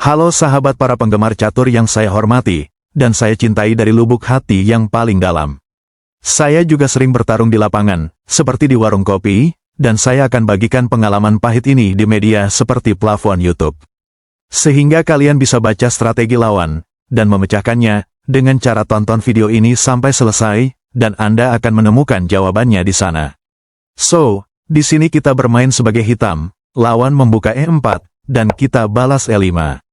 Halo sahabat para penggemar catur yang saya hormati, dan saya cintai dari lubuk hati yang paling dalam. Saya juga sering bertarung di lapangan, seperti di warung kopi, dan saya akan bagikan pengalaman pahit ini di media seperti plafon YouTube. Sehingga kalian bisa baca strategi lawan, dan memecahkannya, dengan cara tonton video ini sampai selesai, dan Anda akan menemukan jawabannya di sana. So, di sini kita bermain sebagai hitam, lawan membuka E4, dan kita balas E5.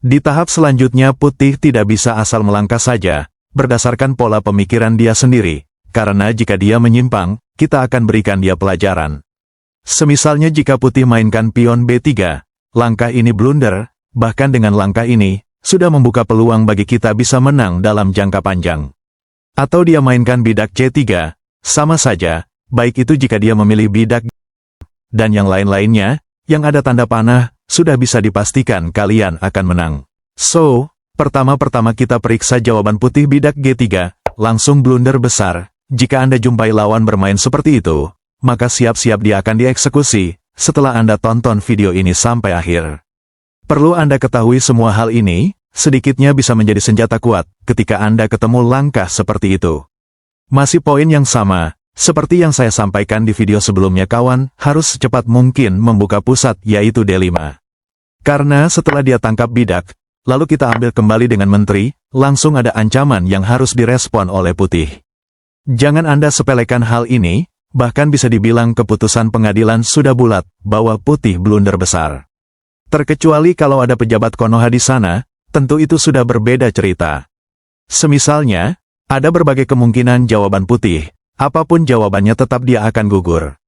Di tahap selanjutnya putih tidak bisa asal melangkah saja, berdasarkan pola pemikiran dia sendiri, karena jika dia menyimpang, kita akan berikan dia pelajaran. Semisalnya jika putih mainkan pion B3, langkah ini blunder, bahkan dengan langkah ini, sudah membuka peluang bagi kita bisa menang dalam jangka panjang. Atau dia mainkan bidak C3, sama saja, baik itu jika dia memilih bidak dan yang lain-lainnya, yang ada tanda panah, sudah bisa dipastikan kalian akan menang. So, pertama-tama kita periksa jawaban putih bidak G3, langsung blunder besar. Jika Anda jumpai lawan bermain seperti itu, maka siap-siap dia akan dieksekusi, setelah Anda tonton video ini sampai akhir. Perlu Anda ketahui semua hal ini, sedikitnya bisa menjadi senjata kuat, ketika Anda ketemu langkah seperti itu. Masih poin yang sama, seperti yang saya sampaikan di video sebelumnya kawan, harus secepat mungkin membuka pusat yaitu D5. Karena setelah dia tangkap bidak, lalu kita ambil kembali dengan menteri, langsung ada ancaman yang harus direspon oleh putih. Jangan Anda sepelekan hal ini, bahkan bisa dibilang keputusan pengadilan sudah bulat, bahwa putih blunder besar. Terkecuali kalau ada pejabat Konoha di sana, tentu itu sudah berbeda cerita. Semisalnya, ada berbagai kemungkinan jawaban putih, apapun jawabannya tetap dia akan gugur.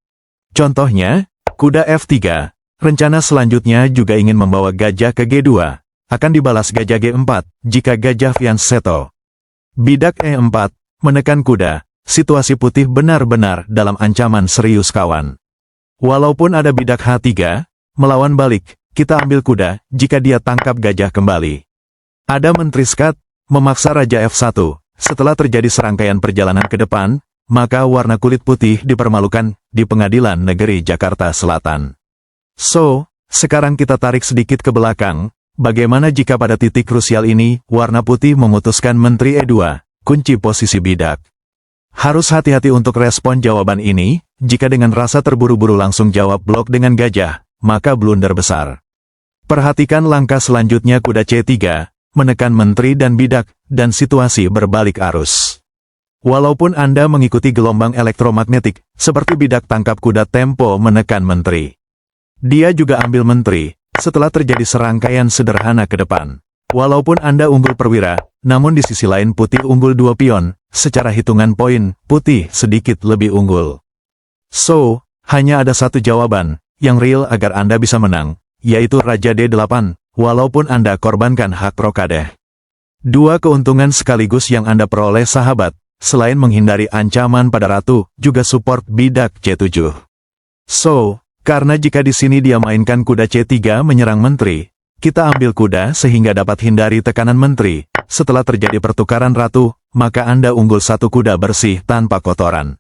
Contohnya, kuda F3, rencana selanjutnya juga ingin membawa gajah ke G2, akan dibalas gajah G4, jika gajah fianchetto. Bidak E4, menekan kuda, situasi putih benar-benar dalam ancaman serius kawan. Walaupun ada bidak H3, melawan balik, kita ambil kuda, jika dia tangkap gajah kembali. Ada menteri skat, memaksa raja F1, setelah terjadi serangkaian perjalanan ke depan, maka warna kulit putih dipermalukan di Pengadilan Negeri Jakarta Selatan. So, sekarang kita tarik sedikit ke belakang, bagaimana jika pada titik krusial ini, warna putih memutuskan menteri E2, kunci posisi bidak. Harus hati-hati untuk respon jawaban ini, jika dengan rasa terburu-buru langsung jawab blok dengan gajah, maka blunder besar. Perhatikan langkah selanjutnya kuda C3, menekan menteri dan bidak, dan situasi berbalik arus. Walaupun Anda mengikuti gelombang elektromagnetik, seperti bidak tangkap kuda tempo menekan menteri. Dia juga ambil menteri, setelah terjadi serangkaian sederhana ke depan. Walaupun Anda unggul perwira, namun di sisi lain putih unggul 2 pion, secara hitungan poin, putih sedikit lebih unggul. So, hanya ada satu jawaban, yang real agar Anda bisa menang, yaitu Raja D8, walaupun Anda korbankan hak rokadeh. Dua keuntungan sekaligus yang Anda peroleh sahabat, selain menghindari ancaman pada ratu, juga support bidak C7. So, karena jika di sini dia mainkan kuda C3 menyerang menteri, kita ambil kuda sehingga dapat hindari tekanan menteri. Setelah terjadi pertukaran ratu, maka Anda unggul satu kuda bersih tanpa kotoran.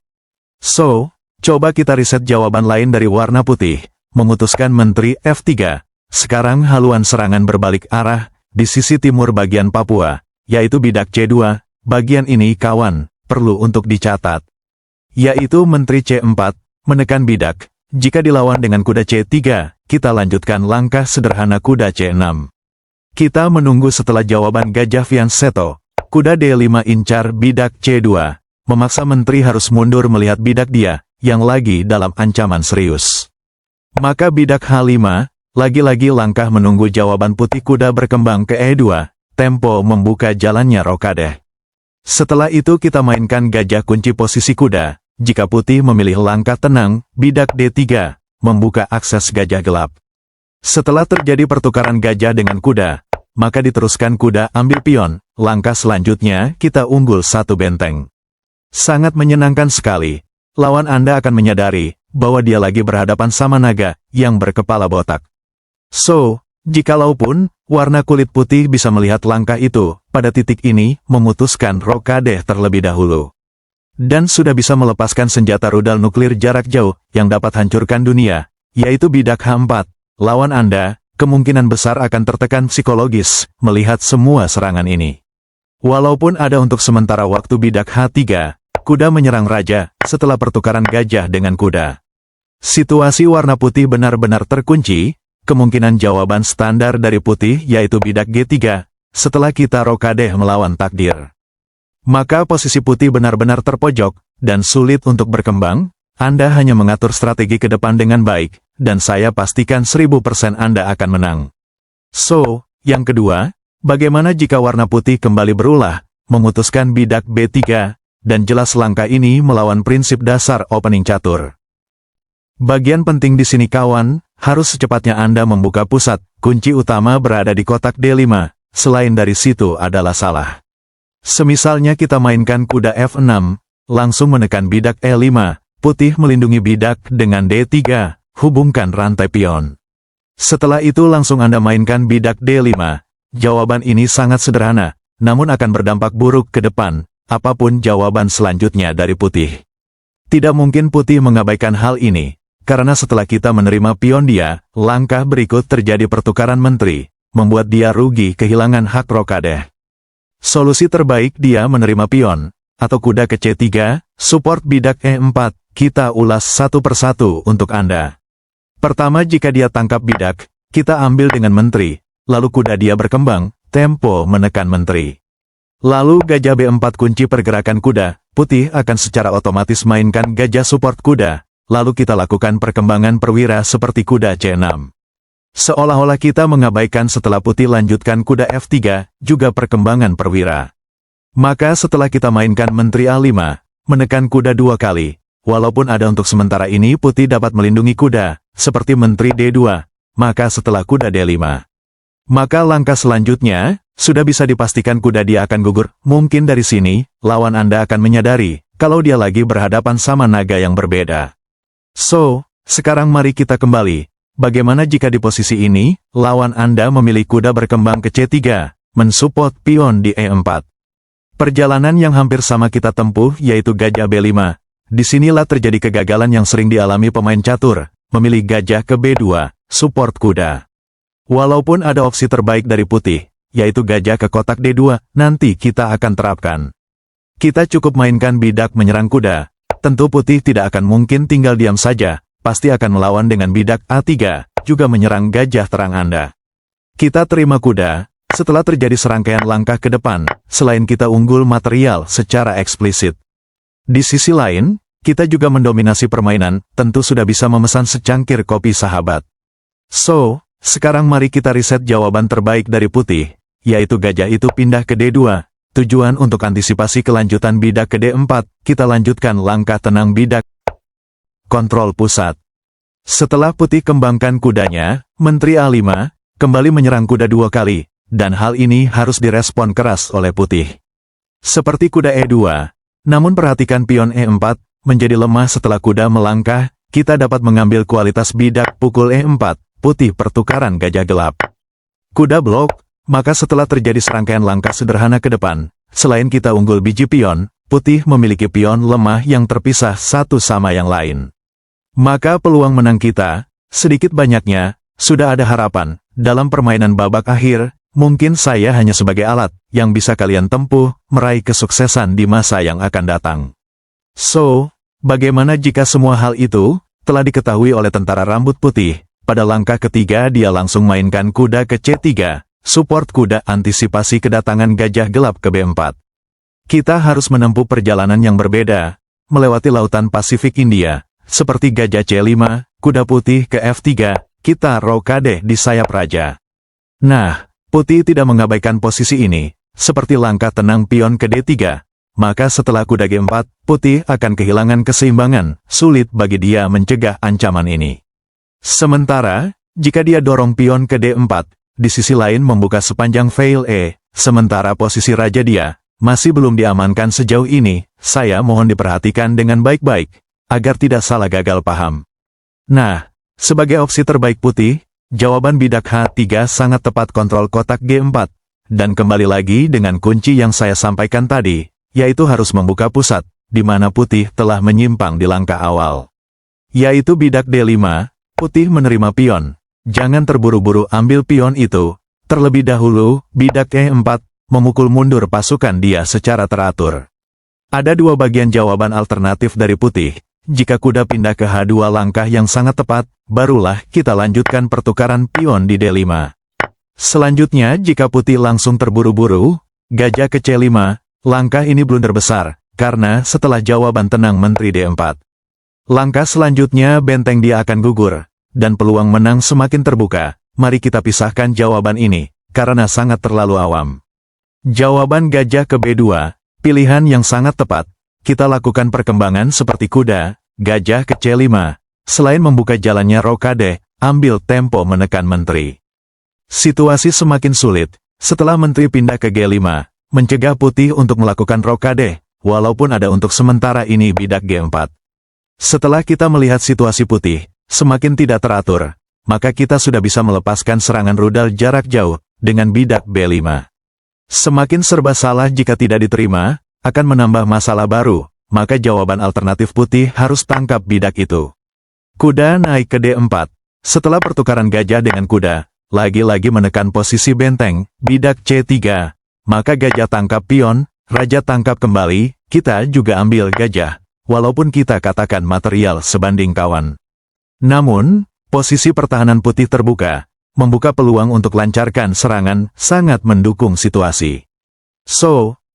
So, coba kita riset jawaban lain dari warna putih, memutuskan menteri F3. Sekarang haluan serangan berbalik arah, di sisi timur bagian Papua, yaitu bidak C2. Bagian ini kawan, perlu untuk dicatat. Yaitu menteri C4, menekan bidak. Jika dilawan dengan kuda C3, kita lanjutkan langkah sederhana kuda C6. Kita menunggu setelah jawaban gajah fianchetto. Kuda D5 incar bidak C2. Memaksa menteri harus mundur melihat bidak dia, yang lagi dalam ancaman serius. Maka bidak H5, lagi-lagi langkah menunggu jawaban putih kuda berkembang ke E2, tempo membuka jalannya rokadeh. Setelah itu kita mainkan gajah kunci posisi kuda, jika putih memilih langkah tenang, bidak D3, membuka akses gajah gelap. Setelah terjadi pertukaran gajah dengan kuda, maka diteruskan kuda ambil pion, langkah selanjutnya kita unggul satu benteng. Sangat menyenangkan sekali, lawan Anda akan menyadari, bahwa dia lagi berhadapan sama naga, yang berkepala botak. So, jikalaupun, warna kulit putih bisa melihat langkah itu, pada titik ini, memutuskan rokadeh terlebih dahulu. Dan sudah bisa melepaskan senjata rudal nuklir jarak jauh, yang dapat hancurkan dunia, yaitu bidak H4. Lawan Anda, kemungkinan besar akan tertekan psikologis melihat semua serangan ini. Walaupun ada untuk sementara waktu bidak H3, kuda menyerang raja setelah pertukaran gajah dengan kuda. Situasi warna putih benar-benar terkunci, kemungkinan jawaban standar dari putih yaitu bidak G3, setelah kita rokade melawan takdir. Maka posisi putih benar-benar terpojok, dan sulit untuk berkembang. Anda hanya mengatur strategi ke depan dengan baik, dan saya pastikan 1000% Anda akan menang. So, yang kedua, bagaimana jika warna putih kembali berulah, memutuskan bidak B3, dan jelas langkah ini melawan prinsip dasar opening catur. Bagian penting di sini kawan, harus secepatnya Anda membuka pusat, kunci utama berada di kotak D5, selain dari situ adalah salah. Semisalnya kita mainkan kuda F6, langsung menekan bidak E5, putih melindungi bidak dengan D3, hubungkan rantai pion. Setelah itu langsung Anda mainkan bidak D5. Jawaban ini sangat sederhana, namun akan berdampak buruk ke depan, apapun jawaban selanjutnya dari putih. Tidak mungkin putih mengabaikan hal ini, karena setelah kita menerima pion dia, langkah berikut terjadi pertukaran menteri, membuat dia rugi kehilangan hak rokade. Solusi terbaik dia menerima pion, atau kuda ke C3, support bidak E4, kita ulas satu persatu untuk Anda. Pertama jika dia tangkap bidak, kita ambil dengan menteri, lalu kuda dia berkembang, tempo menekan menteri. Lalu gajah B4 kunci pergerakan kuda, putih akan secara otomatis mainkan gajah support kuda, lalu kita lakukan perkembangan perwira seperti kuda C6. Seolah-olah kita mengabaikan setelah putih lanjutkan kuda F3, juga perkembangan perwira. Maka setelah kita mainkan menteri A5, menekan kuda 2 kali, walaupun ada untuk sementara ini putih dapat melindungi kuda, seperti menteri D2, maka setelah kuda D5. Maka langkah selanjutnya, sudah bisa dipastikan kuda dia akan gugur. Mungkin dari sini, lawan Anda akan menyadari, kalau dia lagi berhadapan sama naga yang berbeda. So, sekarang mari kita kembali. Bagaimana jika di posisi ini, lawan Anda memilih kuda berkembang ke C3, mensupport pion di E4. Perjalanan yang hampir sama kita tempuh yaitu gajah B5. Disinilah terjadi kegagalan yang sering dialami pemain catur, memilih gajah ke B2, support kuda. Walaupun ada opsi terbaik dari putih, yaitu gajah ke kotak D2, nanti kita akan terapkan. Kita cukup mainkan bidak menyerang kuda. Tentu putih tidak akan mungkin tinggal diam saja, pasti akan melawan dengan bidak A3, juga menyerang gajah terang Anda. Kita terima kuda, setelah terjadi serangkaian langkah ke depan, selain kita unggul material secara eksplisit. Di sisi lain, kita juga mendominasi permainan, tentu sudah bisa memesan secangkir kopi sahabat. So, sekarang mari kita riset jawaban terbaik dari putih, yaitu gajah itu pindah ke D2. Tujuan untuk antisipasi kelanjutan bidak ke D4, kita lanjutkan langkah tenang bidak. Kontrol pusat. Setelah putih kembangkan kudanya, menteri A5, kembali menyerang kuda 2 kali, dan hal ini harus direspon keras oleh putih. Seperti kuda E2, namun perhatikan pion E4, menjadi lemah setelah kuda melangkah, kita dapat mengambil kualitas bidak pukul E4, putih pertukaran gajah gelap. Kuda blok, maka setelah terjadi serangkaian langkah sederhana ke depan, selain kita unggul biji pion, putih memiliki pion lemah yang terpisah satu sama yang lain. Maka peluang menang kita, sedikit banyaknya, sudah ada harapan, dalam permainan babak akhir, mungkin saya hanya sebagai alat, yang bisa kalian tempuh, meraih kesuksesan di masa yang akan datang. So, bagaimana jika semua hal itu, telah diketahui oleh tentara rambut putih, pada langkah ketiga dia langsung mainkan kuda ke C3, support kuda antisipasi kedatangan gajah gelap ke B4. Kita harus menempuh perjalanan yang berbeda, melewati lautan Pasifik India, seperti gajah C5, kuda putih ke F3, kita rokade di sayap raja. Nah, putih tidak mengabaikan posisi ini, seperti langkah tenang pion ke D3, maka setelah kuda G4, putih akan kehilangan keseimbangan, sulit bagi dia mencegah ancaman ini. Sementara, jika dia dorong pion ke D4, di sisi lain membuka sepanjang fail E, sementara posisi raja dia, masih belum diamankan sejauh ini, saya mohon diperhatikan dengan baik-baik, agar tidak salah gagal paham. Nah, sebagai opsi terbaik putih, jawaban bidak H3 sangat tepat kontrol kotak G4, dan kembali lagi dengan kunci yang saya sampaikan tadi, yaitu harus membuka pusat, di mana putih telah menyimpang di langkah awal. Yaitu bidak D5, putih menerima pion, Jangan terburu-buru ambil pion itu. Terlebih dahulu, bidak E4 memukul mundur pasukan dia secara teratur. Ada dua bagian jawaban alternatif dari putih. Jika kuda pindah ke H2 langkah yang sangat tepat, barulah kita lanjutkan pertukaran pion di D5. Selanjutnya jika putih langsung terburu-buru, gajah ke C5, langkah ini blunder besar, karena setelah jawaban tenang menteri D4. Langkah selanjutnya benteng dia akan gugur, dan peluang menang semakin terbuka. Mari kita pisahkan jawaban ini, karena sangat terlalu awam. Jawaban gajah ke B2, pilihan yang sangat tepat. Kita lakukan perkembangan seperti kuda, gajah ke C5. Selain membuka jalannya rokade, ambil tempo menekan menteri. Situasi semakin sulit, setelah menteri pindah ke G5, mencegah putih untuk melakukan rokade, walaupun ada untuk sementara ini bidak G4. Setelah kita melihat situasi putih, semakin tidak teratur, maka kita sudah bisa melepaskan serangan rudal jarak jauh, dengan bidak B5. Semakin serba salah jika tidak diterima, akan menambah masalah baru, maka jawaban alternatif putih harus tangkap bidak itu. Kuda naik ke D4. Setelah pertukaran gajah dengan kuda, lagi-lagi menekan posisi benteng, bidak C3. Maka gajah tangkap pion, raja tangkap kembali, kita juga ambil gajah, walaupun kita katakan material sebanding kawan. Namun, posisi pertahanan putih terbuka, membuka peluang untuk lancarkan serangan, sangat mendukung situasi.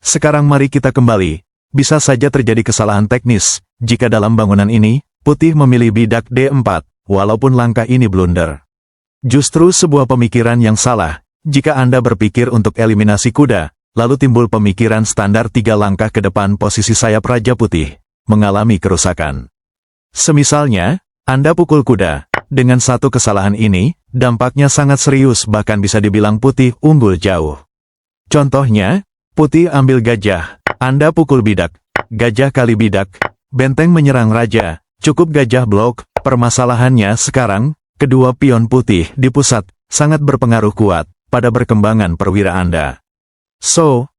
Sekarang mari kita kembali. Bisa saja terjadi kesalahan teknis, jika dalam bangunan ini, putih memilih bidak D4, walaupun langkah ini blunder. Justru sebuah pemikiran yang salah, jika Anda berpikir untuk eliminasi kuda, lalu timbul pemikiran standar 3 langkah ke depan posisi sayap Raja Putih, mengalami kerusakan. Semisalnya, Anda pukul kuda, dengan satu kesalahan ini, dampaknya sangat serius bahkan bisa dibilang putih unggul jauh. Contohnya, putih ambil gajah, Anda pukul bidak, gajah kali bidak, benteng menyerang raja, cukup gajah blok. Permasalahannya sekarang, kedua pion putih di pusat, sangat berpengaruh kuat, pada perkembangan perwira Anda.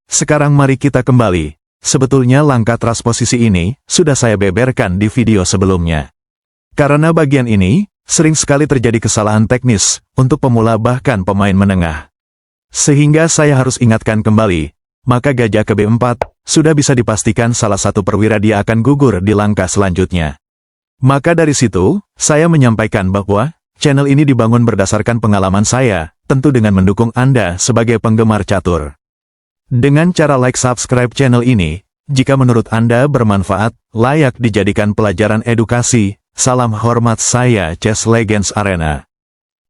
Sekarang mari kita kembali. Sebetulnya langkah transposisi ini, sudah saya beberkan di video sebelumnya. Karena bagian ini, sering sekali terjadi kesalahan teknis, untuk pemula bahkan pemain menengah. Sehingga saya harus ingatkan kembali. Maka gajah ke B4, sudah bisa dipastikan salah satu perwira dia akan gugur di langkah selanjutnya. Maka dari situ, saya menyampaikan bahwa, channel ini dibangun berdasarkan pengalaman saya, tentu dengan mendukung Anda sebagai penggemar catur. Dengan cara like subscribe channel ini, jika menurut Anda bermanfaat, layak dijadikan pelajaran edukasi, salam hormat saya Chess Legends Arena.